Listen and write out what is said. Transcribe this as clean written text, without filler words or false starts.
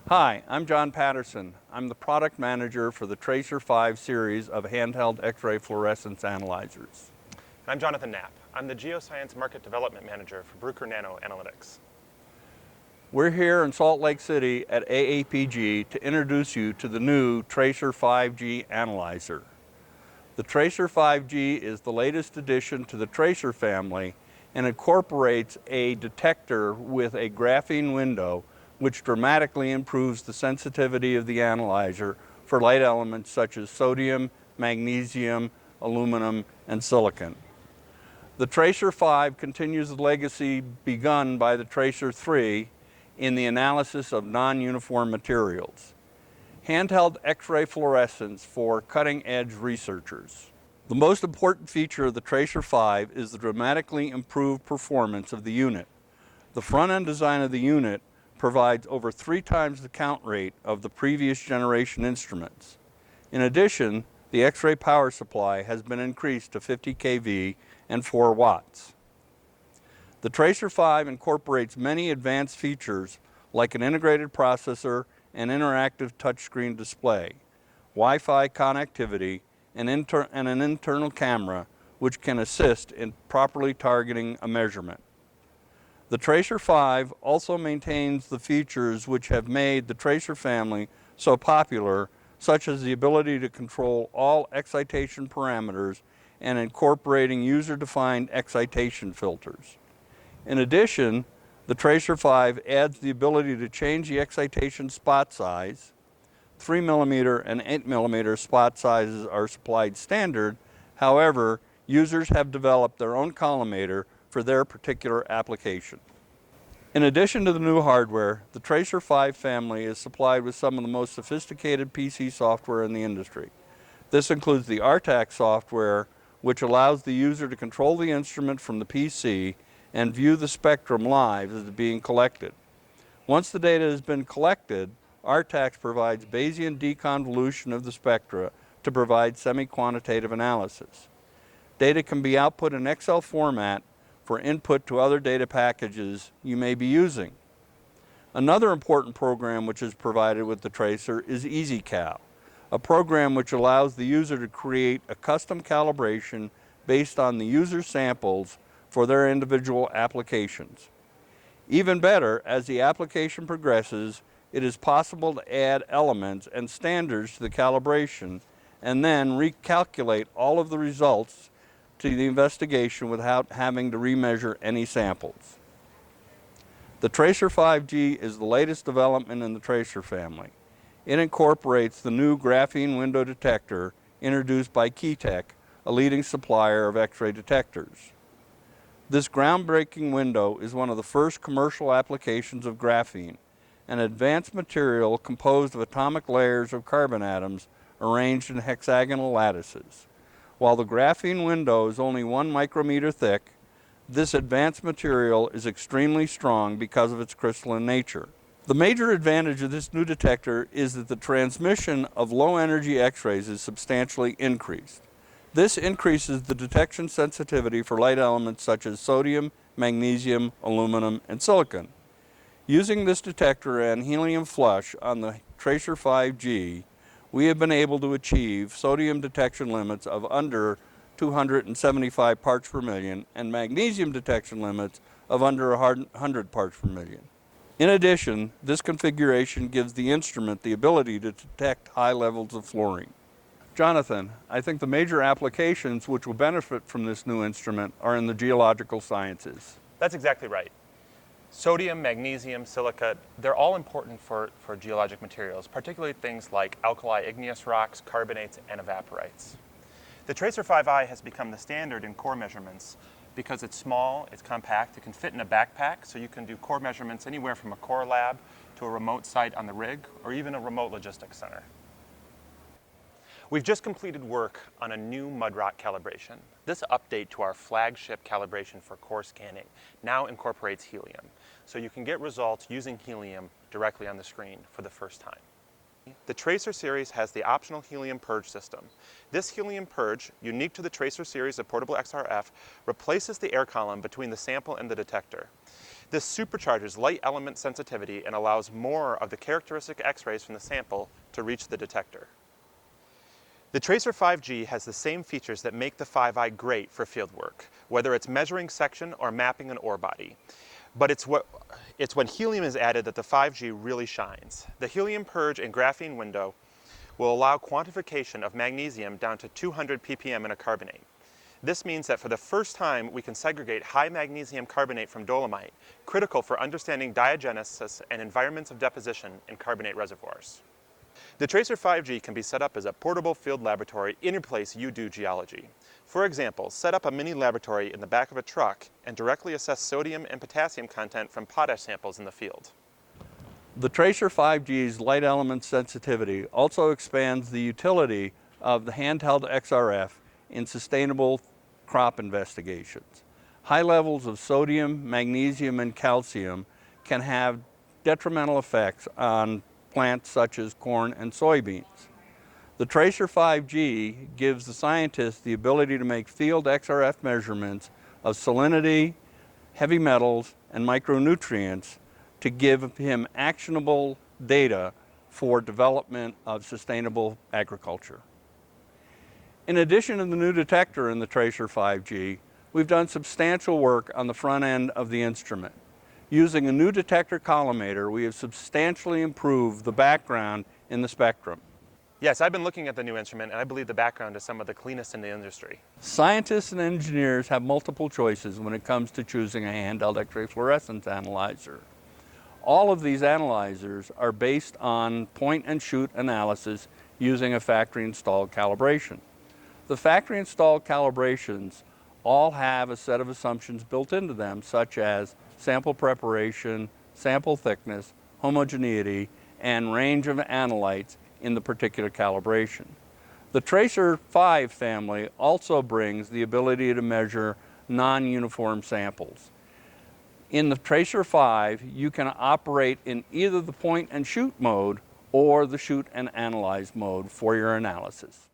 Hi, I'm John Patterson. I'm the product manager for the Tracer 5 series of handheld X-ray fluorescence analyzers. I'm Jonathan Knapp. I'm the Geoscience Market Development Manager for Bruker Nano Analytics. We're here in Salt Lake City at AAPG to introduce you to the new Tracer 5G analyzer. The Tracer 5G is the latest addition to the Tracer family and incorporates a detector with a graphene window which dramatically improves the sensitivity of the analyzer for light elements such as sodium, magnesium, aluminum, and silicon. The Tracer 5 continues the legacy begun by the Tracer 3 in the analysis of non-uniform materials. Handheld X-ray fluorescence for cutting-edge researchers. The most important feature of the Tracer 5 is the dramatically improved performance of the unit. The front-end design of the unit provides over 3 times the count rate of the previous generation instruments. In addition, the X-ray power supply has been increased to 50 kV and 4 watts. The Tracer 5 incorporates many advanced features like an integrated processor and interactive touchscreen display, Wi-Fi connectivity, and an internal camera which can assist in properly targeting a measurement. The Tracer 5 also maintains the features which have made the Tracer family so popular, such as the ability to control all excitation parameters and incorporating user-defined excitation filters. In addition, the Tracer 5 adds the ability to change the excitation spot size. 3mm and 8mm spot sizes are supplied standard. However, users have developed their own collimator for their particular application. In addition to the new hardware, the Tracer 5 family is supplied with some of the most sophisticated PC software in the industry. This includes the RTAC software, which allows the user to control the instrument from the PC and view the spectrum live as it's being collected. Once the data has been collected, RTAC provides Bayesian deconvolution of the spectra to provide semi-quantitative analysis. Data can be output in Excel format for input to other data packages you may be using. Another important program which is provided with the Tracer is EasyCal, a program which allows the user to create a custom calibration based on the user samples for their individual applications. Even better, as the application progresses, it is possible to add elements and standards to the calibration and then recalculate all of the results to the investigation without having to remeasure any samples. The Tracer 5G is the latest development in the Tracer family. It incorporates the new graphene window detector introduced by Keytec, a leading supplier of X-ray detectors. This groundbreaking window is one of the first commercial applications of graphene, an advanced material composed of atomic layers of carbon atoms arranged in hexagonal lattices. While the graphene window is only 1 micrometer thick, this advanced material is extremely strong because of its crystalline nature. The major advantage of this new detector is that the transmission of low-energy X-rays is substantially increased. This increases the detection sensitivity for light elements such as sodium, magnesium, aluminum, and silicon. Using this detector and helium flush on the Tracer 5G, we have been able to achieve sodium detection limits of under 275 parts per million and magnesium detection limits of under 100 parts per million. In addition, this configuration gives the instrument the ability to detect high levels of fluorine. Jonathan, I think the major applications which will benefit from this new instrument are in the geological sciences. That's exactly right. Sodium, magnesium, silica, they're all important for geologic materials, particularly things like alkali igneous rocks, carbonates, and evaporites. The Tracer 5i has become the standard in core measurements because it's small, it's compact, it can fit in a backpack, so you can do core measurements anywhere from a core lab to a remote site on the rig, or even a remote logistics center. We've just completed work on a new mudrock calibration. This update to our flagship calibration for core scanning now incorporates helium, so you can get results using helium directly on the screen for the first time. The Tracer series has the optional helium purge system. This helium purge, unique to the Tracer series of portable XRF, replaces the air column between the sample and the detector. This supercharges light element sensitivity and allows more of the characteristic X-rays from the sample to reach the detector. The Tracer 5G has the same features that make the 5i great for fieldwork, whether it's measuring section or mapping an ore body. But it's when helium is added that the 5G really shines. The helium purge and graphene window will allow quantification of magnesium down to 200 ppm in a carbonate. This means that for the first time we can segregate high magnesium carbonate from dolomite, critical for understanding diagenesis and environments of deposition in carbonate reservoirs. The Tracer 5G can be set up as a portable field laboratory any place you do geology. For example, set up a mini laboratory in the back of a truck and directly assess sodium and potassium content from potash samples in the field. The Tracer 5G's light element sensitivity also expands the utility of the handheld XRF in sustainable crop investigations. High levels of sodium, magnesium, and calcium can have detrimental effects on plants such as corn and soybeans. The Tracer 5G gives the scientists the ability to make field XRF measurements of salinity, heavy metals, and micronutrients to give him actionable data for development of sustainable agriculture. In addition to the new detector in the Tracer 5G, we've done substantial work on the front end of the instrument. Using a new detector collimator, we have substantially improved the background in the spectrum. Yes, I've been looking at the new instrument and I believe the background is some of the cleanest in the industry. Scientists and engineers have multiple choices when it comes to choosing a handheld X-ray fluorescence analyzer. All of these analyzers are based on point-and-shoot analysis using a factory-installed calibration. The factory-installed calibrations all have a set of assumptions built into them, such as sample preparation, sample thickness, homogeneity, and range of analytes in the particular calibration. The Tracer 5 family also brings the ability to measure non-uniform samples. In the Tracer 5, you can operate in either the point and shoot mode or the shoot and analyze mode for your analysis.